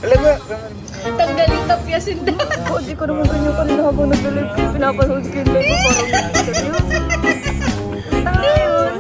Alaga! Tanggalin tapyasin daw. Hindi ko naman ganyan kanina habang nag-live ko. Pinapanood ko yung live ko. Parang seryoso. Ayun.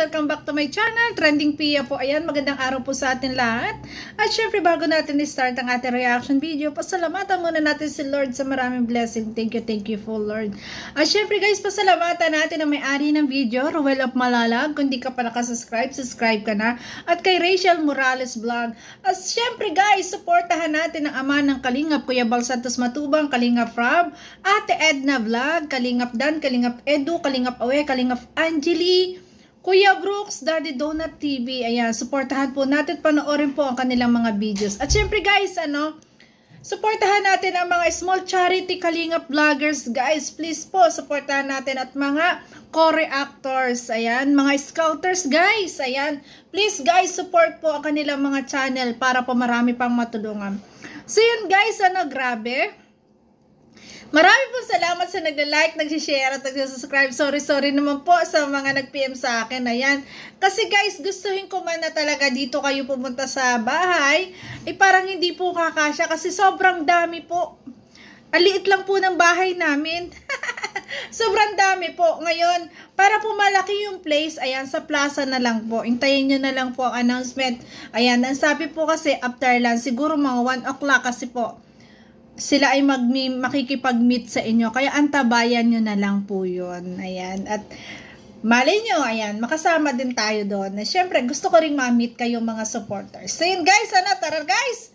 Welcome back to my channel, Trending Pia po. Ayan, magandang araw po sa atin lahat. At syempre, bago natin i-start ang ating reaction video, pasalamatan muna natin si Lord sa maraming blessing. Thank you for Lord. At syempre guys, pasalamatan natin ang may-ari ng video, Ruel of Malalag. Kung di ka pa nakasubscribe, subscribe ka na. At kay Rachel Morales Vlog. At syempre guys, supportahan natin ang ama ng Kalingap, Kuya Bal Santos Matubang, Kalingap Rob, Ate Edna Vlog, Kalingap Dan, Kalingap Edu, Kalingap Awe, Kalingap Angeli, Kuya Brooks, Daddy Donut TV. Ayan, supportahan po natin, panoorin po ang kanilang mga videos. At syempre guys, supportahan natin ang mga small charity Kalingap vloggers. Guys, please po, supportahan natin at mga co-reactors. Ayan, mga scouters guys. Ayan, please guys, support po ang kanilang mga channel para po marami pang matulungan. So yun guys, grabe. Marami po salamat sa nagla-like, nag-share at nag-subscribe. Sorry naman po sa mga nag-PM sa akin. Ayan. Kasi guys, gustuhin ko man na talaga dito kayo pumunta sa bahay. Parang hindi po kakasya kasi sobrang dami po. Aliit lang po ng bahay namin. Sobrang dami po. Ngayon, para po malaki yung place, ayan, sa plaza na lang po. Hintayin nyo na lang po ang announcement. Ayan, ang sabi po kasi after lunch, siguro mga 1 o'clock kasi po sila ay makikipag-meet sa inyo. Kaya antabayan nyo na lang po yun. Ayan. At malay nyo, ayan, makasama din tayo doon. Siyempre, gusto ko rin ma-meet kayong mga supporters. So yun guys, tara guys.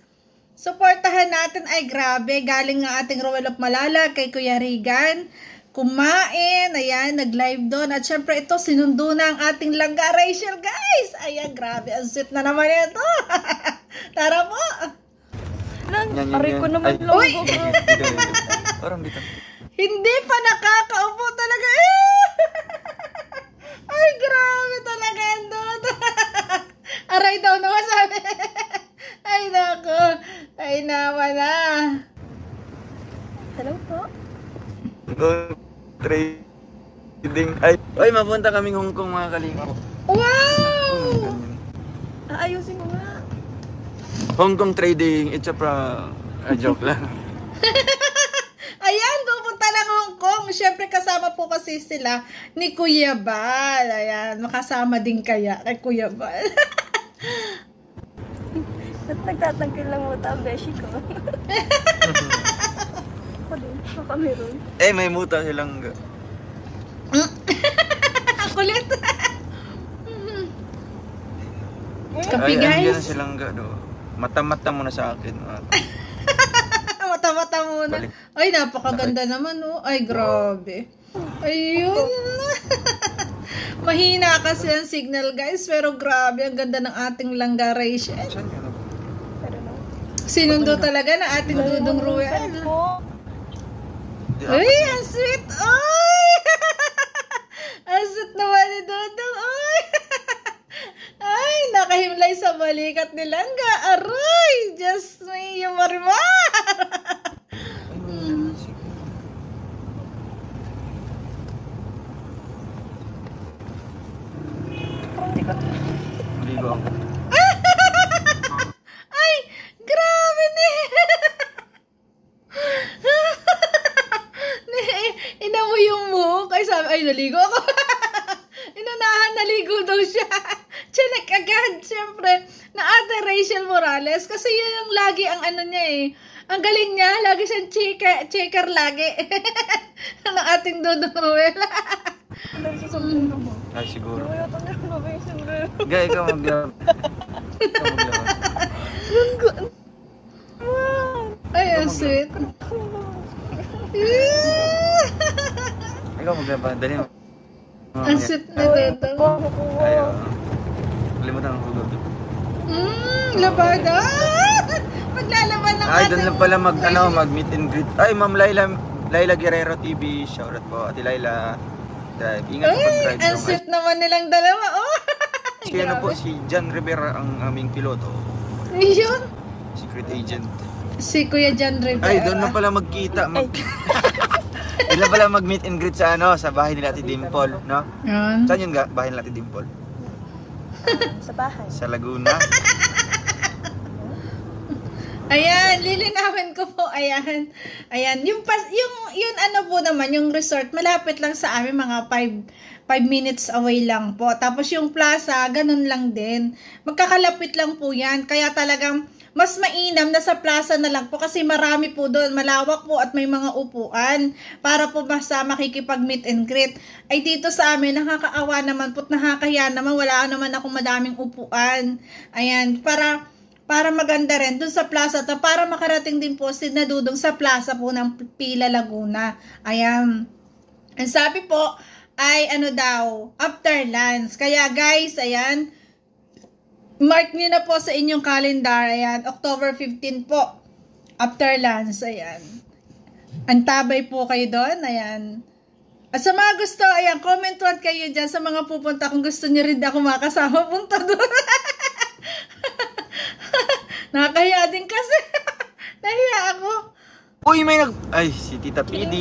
Supportahan natin. Ay grabe, galing nga ating Ruel of Malalag kay Kuya Regan. Kumain, ayan, nag-live doon. At syempre ito, sinundo na ang ating langga Rachel guys. Ayan, grabe, ang sweet na naman ito. Tara po. Aray ko naman logo. Uy! Parang dito. Hindi pa nakakaupo talaga. Ay, grabe talaga doon. Aray daw naman sabi. Ay, nako. Ay, naman na. Hello po. Go trading. Ay, mapunta kaming Hong Kong mga Kalingap. Wow! Aayusin mo nga. Hong Kong trading, it's a joke lang. Ayan, pupunta ng Hong Kong. Siyempre kasama po kasi sila ni Kuya Bal. Ayan, makasama din kaya kay Kuya Bal. At nagtatangkil lang mo ta, beshi ko. Ako din, baka meron. May muta silang Kulit. Kapi guys. Ay, silang do. Mata-mata mo na sa akin. Mata-mata muna. Ay, napakaganda naman, oh. Ay, grabe. Ayun. Mahina kasi ang signal, guys. Pero grabe, ang ganda ng ating langga Rachel. Sinundo talaga na ating Dudong Ruel. Ay, ang sweet. Ay! Ang sweet naman ni Dudong. Ay! Ay, nakahimlay sa balikat ni Langga. Aray! Just me, yung marimar! Ligo ako. Ay! Grabe ni! Inamoy yung buhok. Ay, sabi, ay, naligo ako. Inunahan, naligo daw siya. Chinek agad, siyempre, na Ate Rachel Morales. Kasi yun yung lagi ang ano niya eh. Ang galing niya, lagi siyang checker lagi. Ng ating Dudong Ruel. Ay, siguro. Gaya, ikaw maglaba. Ay, ang sweet. Ikaw maglaba, dali mo. Ang sweet na Dudong. Ayaw. Kalimutan ang hugod. Labada! Maglalaban ng Ay, doon lang pala mag meet and greet. Ay, Ma'am Laila Guerrero TV. Shoutout po, Ate Laila. Drive. Ingat po pag-drive. Ang sweet naman nilang dalawa. Oh! Si ano po, si John Rivera ang aming piloto. Yun. Secret agent. Si Kuya John Rivera. Ay, doon na pala magkita. Doon na pala mag-meet and greet sa sa bahay nila Ate Dimple, no? Yan. Saan yung bahay nila Ate Dimple? Sa bahay. Sa Laguna. Ayan, lilinawin ko po, ayan. Ayan, yung ano po naman, yung resort, malapit lang sa amin, mga 5 minutes away lang po. Tapos yung plaza, ganun lang din. Magkakalapit lang po yan, kaya talagang mas mainam na sa plaza na lang po kasi marami po doon, malawak po at may mga upuan para po basta makikipag-meet and greet. Ay dito sa amin, nakakaawa naman po, nakakahiya naman, wala naman akong madaming upuan. Ayan, para maganda rin dun sa plaza to, para makarating din po si Nadudong sa plaza po ng Pila Laguna. Ayan. Ang sabi po ay ano daw, after lunch. Kaya guys, ayan, mark nyo na po sa inyong calendar. Ayan, October 15 po. After lunch, ayan. Antabay po kayo doon, ayan. At sa mga gusto, ayan, comment 1 kayo dyan sa mga pupunta kung gusto nyo rin ako makasama punta doon. Nakakahiya din kasi. Nahiya ako. Uy, may Ay, si Tita PD.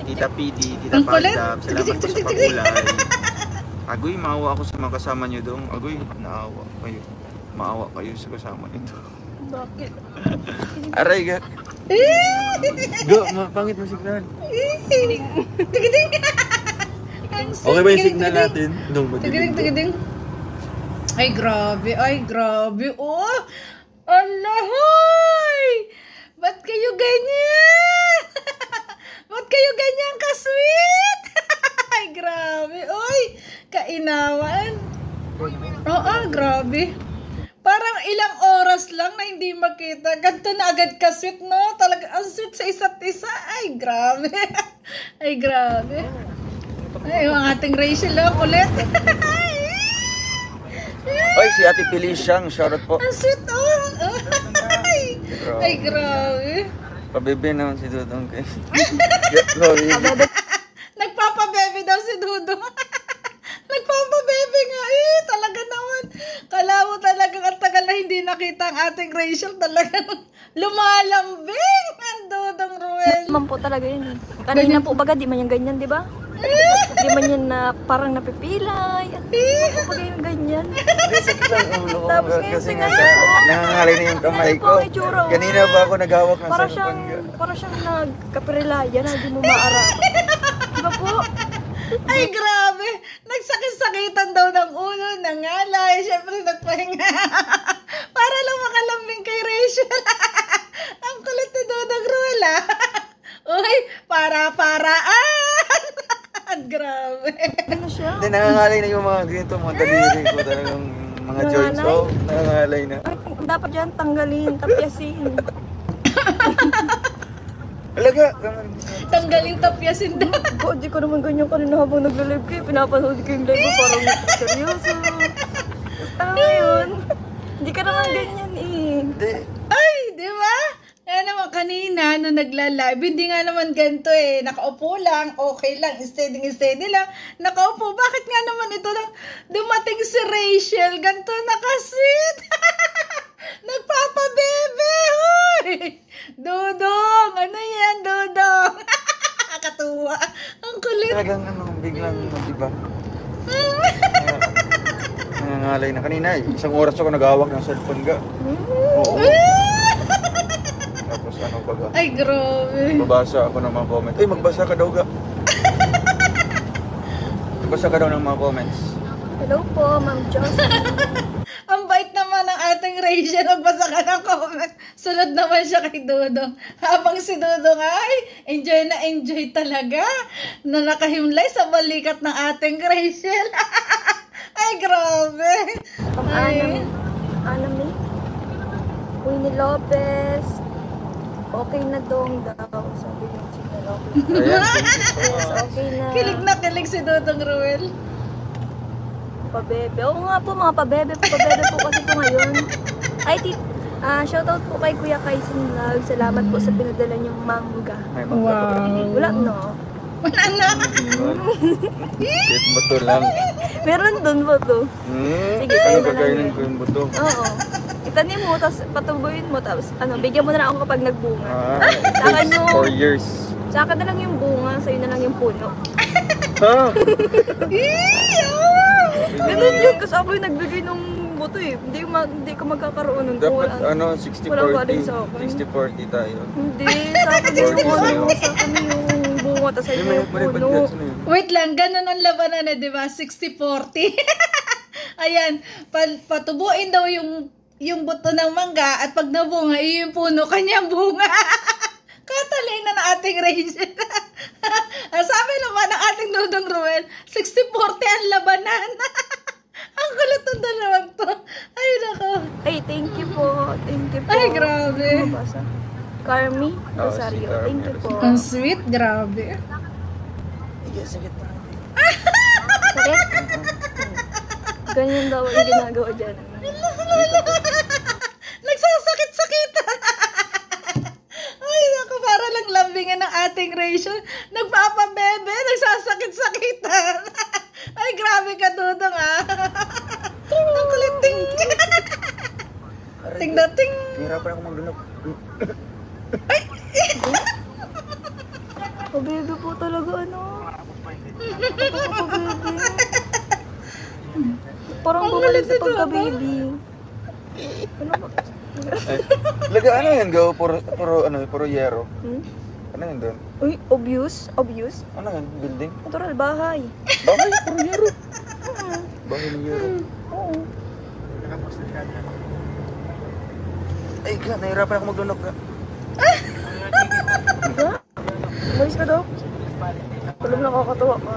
Tita PD, Tita Ang kulit. Padam. Salamat po sa pagulay. Agoy, maawa ako sa mga kasama nyo doon. Agoy, naawa kayo. Maawa kayo sa kasama nito. Bakit? Aray ga. Go, pangit mo signal. Tigiding. Okay ba yung signal natin? Tigiding. Ay, grabe. Ay, grabe. Oh! Allahoy! Ba't kayo ganyan? Ba't kayo ganyan ka-sweet? Ay, grabe. Oy! Kainawan. Oo, grabe. Parang ilang oras lang na hindi makita. Ganto na agad ka-sweet, no? Talaga, ang sweet sa isa't isa. Ay, grabe. Ay, grabe. Ay, yung ating Rachel, ulit. Oy, si Ate Feliciang, shoutout po. Ang sweet, oh. Ay, grabe. Pabebe naman si Dudong kay. Nagpapabebe daw si Dudong. Nagpapabebe nga eh. Talaga naman. Kala mo talagang ang tagal na hindi nakita ang ating Rachel. Talagang lumalambing ang Dudong Ruel. Naman po talaga yun eh. Kanina po baga, di man yung ganyan, di ba? Di man yan na parang napipilay. Ano po yung ganyan? Tapos ngayon, Kasi tingnan nga niyo po. nangangalay na yung kamay Tingnan ko. po ang itsura, oh. Kanina ba ako naghawak ng Para cellphone? siyang nagkapirilaya na hindi mo maarap. Diba po? Ay, grabe. Nagsakit-sakitan daw ng ulo, nangalay. Siyempre, nagpahinga. Para lang makalambing kay Rachel. Ang kulit ni Dudong Ruel, ah. Uy, para-paraan. Grabe. Ano siya? Hindi, nangangalay na yung mga ganito, mga daliri ko talagang mga joints. Nangangalay? Oh, nangangalay na. Ay, dapat dyan tanggalin, tapyasin. Alaga, Tanggaling tapyasin daw. Ko, di ko naman ganyan kanina habang nagla-live kayo. Pinapanood ko yung live ko parang seryoso. Ano ngayon? Hindi ka naman ganyan eh. Hindi. Ay, di ba? Kaya naman kanina, nung nagla-live, hindi nga naman ganito eh. Nakaupo lang, okay lang, steady lang. Nakaupo, bakit nga naman ito lang dumating si Rachel? Ganito nakasit. Nagpapabebe, hoy! Dudong, ano yan, Dudong? Katuwa. Ang kulit. Talagang biglang, diba? Nangangalay na kanina eh. Isang oras ako naghawak ng cellphone ga. Oo. Tapos ano pa ga? Ay, grabe. Babasa ako ng mga comments. Ay, magbasa ka daw ga. Magbasa ka daw ng mga comments. Hello po, Ma'am Josie. Ang bait naman ng ating Rachel, magbasa ka ng comment. Sunod naman siya kay Dudong. Habang si Dudong ay enjoy talaga na nakahimlay sa balikat ng ating Rachel. Ay, grabe. Ay. Anami. Winnie Lopez. Okay na dong daw. Sabi niya si Lopez. Ayan. Yes, okay na. Kilig na kilig si Dudong Ruel. Pabebe. Oo nga po, mga pabebe. Pabebe po kasi po ngayon. Ay, shoutout po kay Kuya Kaisin Vlog. Salamat po sa pinadala niyong manga. Ay, Wow. Wala, no? Wala na. Kahit buto lang. Meron dun po to. Sige, Ano sa'yo na lang kakainin yun. ko yung buto? Oo. itanim mo, tapos patubuin mo, tapos bigyan mo na lang ako kapag nagbunga. Saka 4 years. Tsaka na lang yung bunga, sa'yo na lang yung puno. Ha? Ganun yun, kasi ako yung nagbigay ng buto eh. Hindi ka magkakaroon nun. Dapat Walang 60-40. galing sa akin. 60-40 tayo. Hindi, sa akin yung sa akin yung bunga, tapos sa'yo yung puno. Wait lang, ganun ang labanan na, di ba? 60-40. Ayan, patubuin daw yung buto ng mangga at pag nabunga, yung puno, kanyang bunga. Katalina na ating Rachel. Sabi naman ng ating Dudong Ruel, 60-40 ang labanan. Ang kulit ng dalawang to. Ay, nako. Ay, thank you po. Thank you po. Ay, grabe. Mabasa. Carmi Rosario. si Thank you po. Ang sweet, grabe. Sakit. Sakit? Ganyan daw yung ginagawa dyan. Nagsasakit-sakitan. Ay, naku, para lang lambingan ng ating Rachel. Nagpapabebe, nagsasakit-sakitan. Ay, grabe ka, Dudong, ah. Ang kulit, ting. Ting na ting. Hirapan ako maglunok. Pabebe po talaga, Parang bumalik sa pagka-baby. Ano ba? Laga, ano yan? Go, puro yero. Ano yan doon? Uy, obvious? Ano yan? Building? Natural, bahay. Bahay, puro yero. Bahay ng yero. Oo. Ay, nahirapan ako maglunok ka. Umalis ka daw. Tulog nakakatawa ka.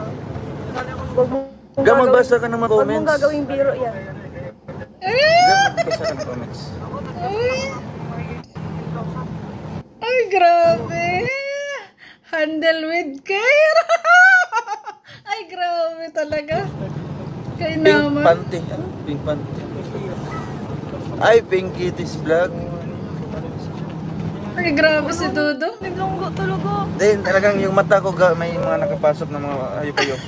Huwag mo Magbasa ka ng mga Huwag comments. mong gagawing biro yan. Magbasa ka ng comments. Ay, grabe. Handle with care. Ay, grabe talaga. Kay Pink naman. panty. Ano? Pink panty. Ay, Pink Kitty's vlog. Ay, grabe si Dudong. Naglunggo talaga. Then, talagang yung mata ko may mga nakapasok na mga hayop-hayop.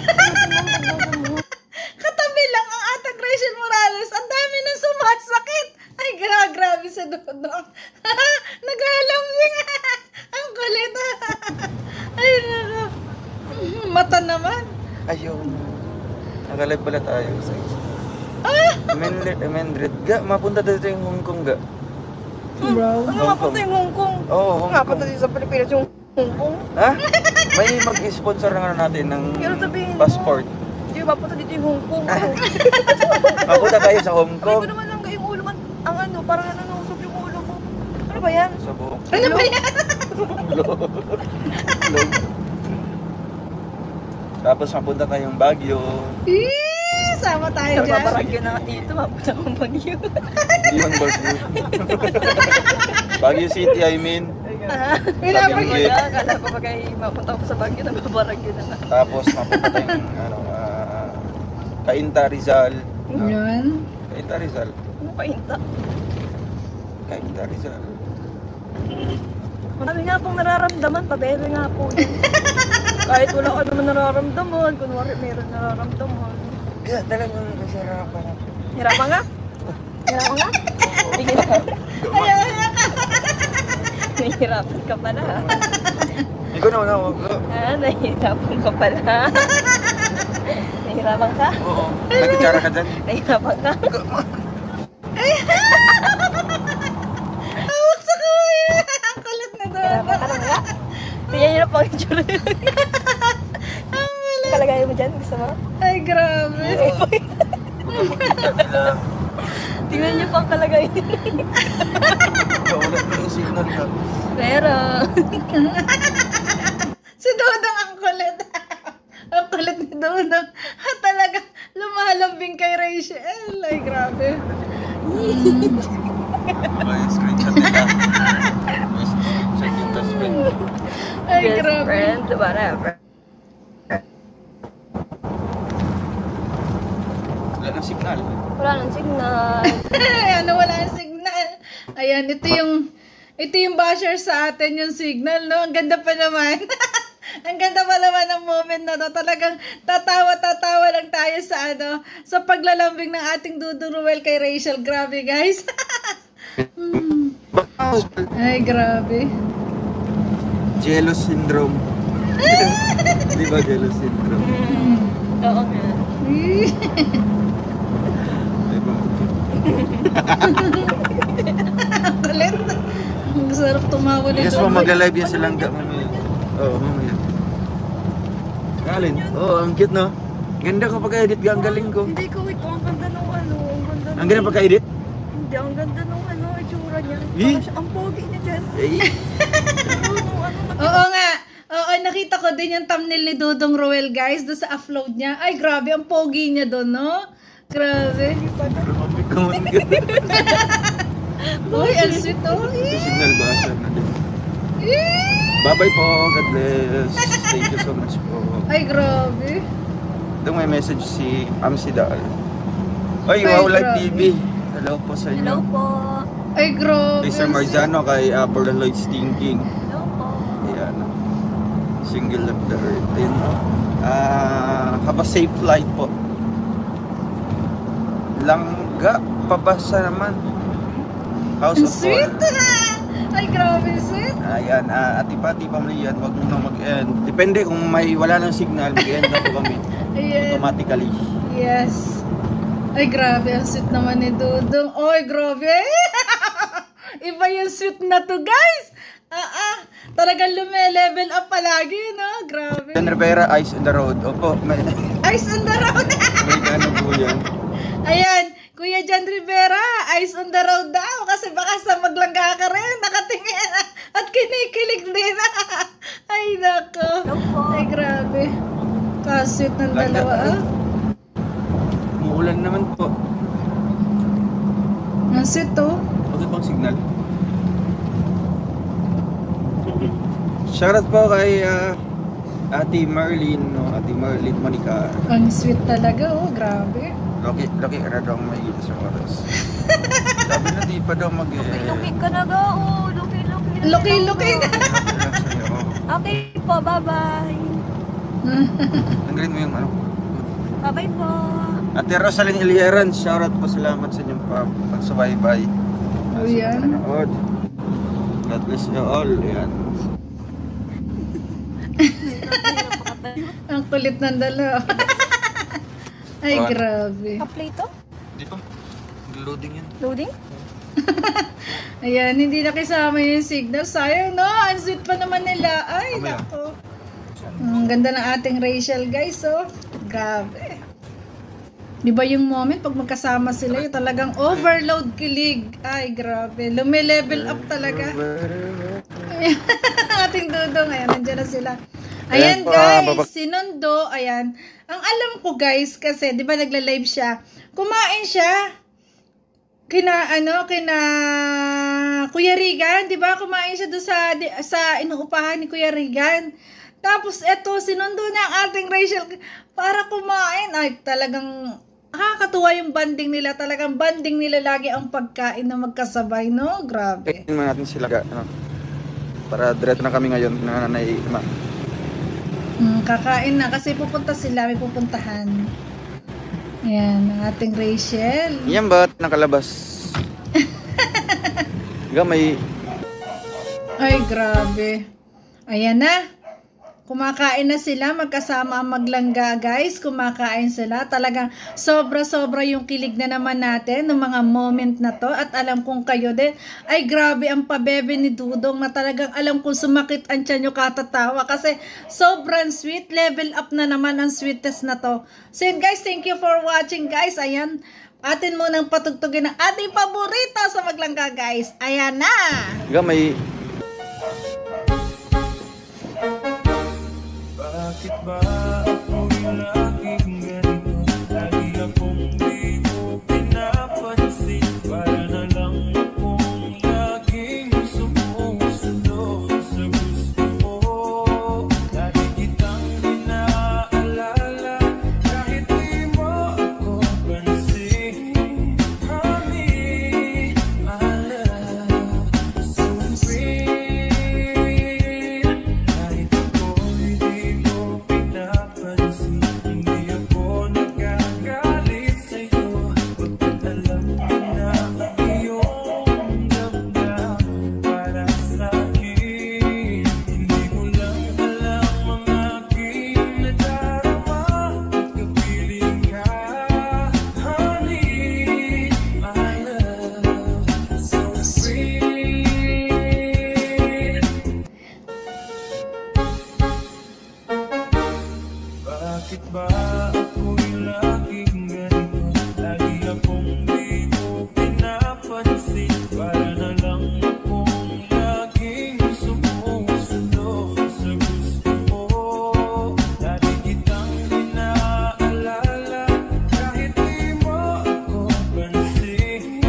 Katabi lang ang atang Rachel Morales. Ang dami nang sumasakit. Ay, grabe si Dudong. Naghalambing. Ang kulit. Ay, nako. Mata naman. Ayun. Nakalive pala tayo. Mendred. Ga, mapunta dito yung Hong Kong ga. Bro. Ano nga punta yung Hong Kong? Oo, Hong Nga Kong. punta dito sa Pilipinas yung Hong Kong. Ha? May mag-sponsor na nga natin ng Pero sabihin mo. passport. Hindi ba punta dito yung Hong Kong? Mapunta tayo sa Hong Sabi Kong. ko naman lang yung ulo man. Ang parang nanusok yung ulo mo. Ano ba yan? Sa buong. Ano ba yan? Tapos mapunta tayong Baguio. Sama tayo dyan. Babaragyo na nga dito. Mapunta akong Baguio. Hindi yung Baguio. Baguio City, I mean. Pinapag- Sabi ng Akala ko pag ay mapunta ako sa Baguio, nababaragyo na nga. Tapos mapunta tayong Cainta Rizal. Yan. Cainta Rizal. Ano pa inta? Cainta Rizal. Marami nga pong nararamdaman, pabebe nga po yun. Kahit wala ka naman nararamdaman, kunwari meron nararamdaman. Kaya talagang masarapan ako. Hirapan nga? Hirapan nga? Sige na. Nahihirapan ka pala. Ikaw naman ako. Nahihirapan ka pala. Nahihirapan ka? Oo. Nagkitsara ka dyan. Nahihirapan ka? Hawak sa kamay. Ang kulit na doon. Hirapan ka lang nga? Tingnan nyo na pang itsura yun. Kalagayan mo dyan, gusto mo? Ay, grabe. Tingnan nyo pang kalagayan. Wala ko yung signal ka. Pero, Si Dodong ang kulit. Ang kulit ni Dodong. Talaga, lumalambing kay Rachel. Ay, grabe. May screenshot nila. May screenshot yung best friend. Ay, best grabe. friend, whatever. Wala ng signal. Wala nang signal. Ano, wala ang signal. Ayan, ito yung basher sa atin, yung signal, no? Ang ganda pa naman. Ang ganda pa naman ng moment na to. Talagang tatawa lang tayo sa sa paglalambing ng ating Dudong Ruel kay Rachel. Grabe, guys. Ay, grabe. Jealous syndrome. Di ba jealous syndrome? Oo nga. Di ba? Talit. Ang sarap tumawa nito. Yes po, mag-live yan silang mamaya. Oo, mamaya. Alin? Oo, ang cute, no? Ganda kapag edit ka, ang galing ko. Hindi ko ito, ang ganda nung ano. Ang ganda pagka-edit? Hindi, ang ganda nung ano, itsura niya. Eh? Ang pogi niya dyan. Eh, Oo nga. Oo, nakita ko din yung thumbnail ni Dudong Roel, guys, doon sa upload niya. Ay, grabe, ang pogi niya doon, no? Grabe. lumamig ka man ka. Uy, ang sweet, oh. Signal ba? Saan na din? Bye-bye po. God bless. Thank you so much po. Ay, grabe. Doon may message si Amsi Daal. Ay, Ay, wow, live grabe. TV. Hello po sa inyo. Hello po. Ay, grabe. Kay Sir Marzano, kay Pearl Lloyd's Thinking. Hello po. Ayan. Single of the earth. Ayan. Have a safe flight po. Langga, pabasa naman. House Ang of sweet War. na. Ay, grabe, sweet. Ayan, ati-pati pamilya, wag mo na mag-end. Depende kung may wala ng signal, mag-end na po kami. Ayan. Automatically. Yes. Ay, grabe. Ang sweet naman ni Dudong. Ay, grabe. Iba yung sweet na to, guys. Talagang lume-level up palagi, no? Grabe. Jan Rivera, Ice on the Road. Opo, may Ice on the road. gano po yan. Ayan. Kuya Jan Rivera, Ice on the road daw. Kasi baka sa maglangga ka rin. Nakatingin at kinikilig din. Ay, nako. Hello po. Ay, grabe. Kasweet ng Langga. dalawa, ah. Umuulan naman po. Ang sweet, oh. Bakit bang signal? Shoutout po kay Ate Marlene, no? Ate Marlene Monica. Ang sweet talaga, oh. Grabe. Laki na daw may sa oras. Sabi na di pa daw Luki ka na ga, oh. Luki na. Luki na. Okay po, bye-bye. Tanggalin mo yung ano. Bye-bye po. Ate Rosalyn Ilieran, shoutout po, salamat sa inyong pagsubaybay. Oh, yan. Nanood. God bless you all. Yan. Ang kulit ng dalawa. Ay, Oh. grabe. Pa-play to? Di pa. Loading yan. Loading? Ayan, hindi na kasama yung signal. Sayang, no? Ang sweet pa naman nila. Ay, Mamaya. nako. Ang ganda ng ating Rachel, guys, oh. Grabe. Di ba yung moment pag magkasama sila, yung talagang overload kilig. Ay, grabe. Lume-level up talaga. Ayan, ating Dudong. Ayan, nandiyan na sila. Ayan, Ayan po, guys. Sinundo. Ayan. Ang alam ko, guys, kasi, di ba nagla-live siya, kumain siya kina Kuya Regan, di ba? Kumain siya doon sa inuupahan ni Kuya Regan. Tapos, eto, sinundo na ang ating Rachel para kumain. Ay, talagang nakakatuwa yung banding nila. Talagang banding nila lagi ang pagkain na magkasabay, no? Grabe. Tingnan natin sila. Ano, para diretso na kami ngayon. Kakain na kasi pupunta sila. May pupuntahan. Ayan, ang ating Rachel. Yan ba? Nakalabas. May... Ay, grabe. Ayan na. Kumakain na sila, magkasama ang maglangga, guys. Kumakain sila. Talagang sobra-sobra yung kilig na naman natin ng mga moment na to. At alam kong kayo din, ay grabe ang pabebe ni Dudong na talagang alam kong sumakit ang tiyan nyo katatawa. Kasi sobrang sweet. Level up na naman ang sweetness na to. So yun, guys, thank you for watching, guys. Ayan, atin mo nang patugtugin ang ating paborito sa maglangga, guys. Ayan na! May... Bakit ba ako'y laging ganito? Lagi akong di mo pinapansin. Para na lang akong laging sumusunod sa gusto mo. Lagi kitang inaalala kahit di mo ako pansin. Honey, my love, so sweet. Kahit ako'y di mo pinapansin. Bakit ba ako'y laging ganito? Lagi akong di mo pinapansin. Para na lang akong laging sumusunod sa gusto mo. Lagi kitang inaalala kahit di mo ako pansin.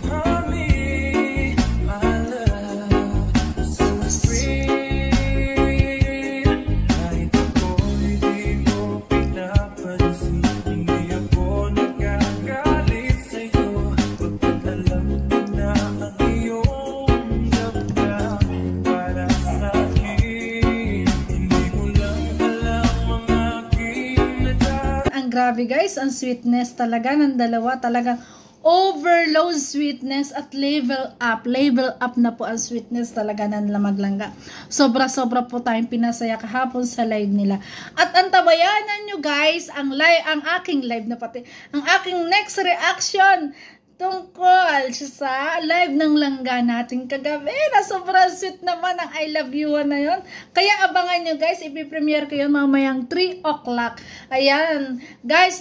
Honey, my love, so sweet. Kahit ako'y di mo pinapansin, hindi ako nagagalit sa'yo. Pagkat alam ko na ang iyong damdamin para sa'kin. Hindi mo lang alam ang aking nadaraan. Ang grabe guys, ang sweetness talaga ng dalawa, talagang overload sweetness at level up na po ang sweetness talaga ng Lamaglangga. Sobra-sobra po tayong pinasaya kahapon sa live nila. At ang tabayanan nyo guys, ang aking live na pati, ang aking next reaction tungkol sa live ng langga natin kagabi na sobrang sweet naman ang I love you na yon. Kaya abangan nyo guys, ipipremiere ko yun mamayang 3 o'clock. Ayan, guys,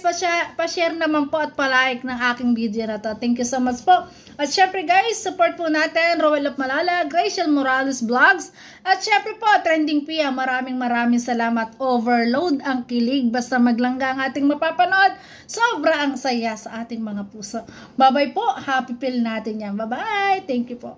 pa-share naman po at palike ng aking video na to. Thank you so much po. At syempre guys, support po natin Roel of Malala, Graciel Morales Vlogs. At syempre po, Trending Pia, maraming salamat. Overload ang kilig, basta maglangga ang ating mapapanood. Sobra ang saya sa ating mga puso. Bye-bye po, happy pill natin yan. Bye-bye, thank you po.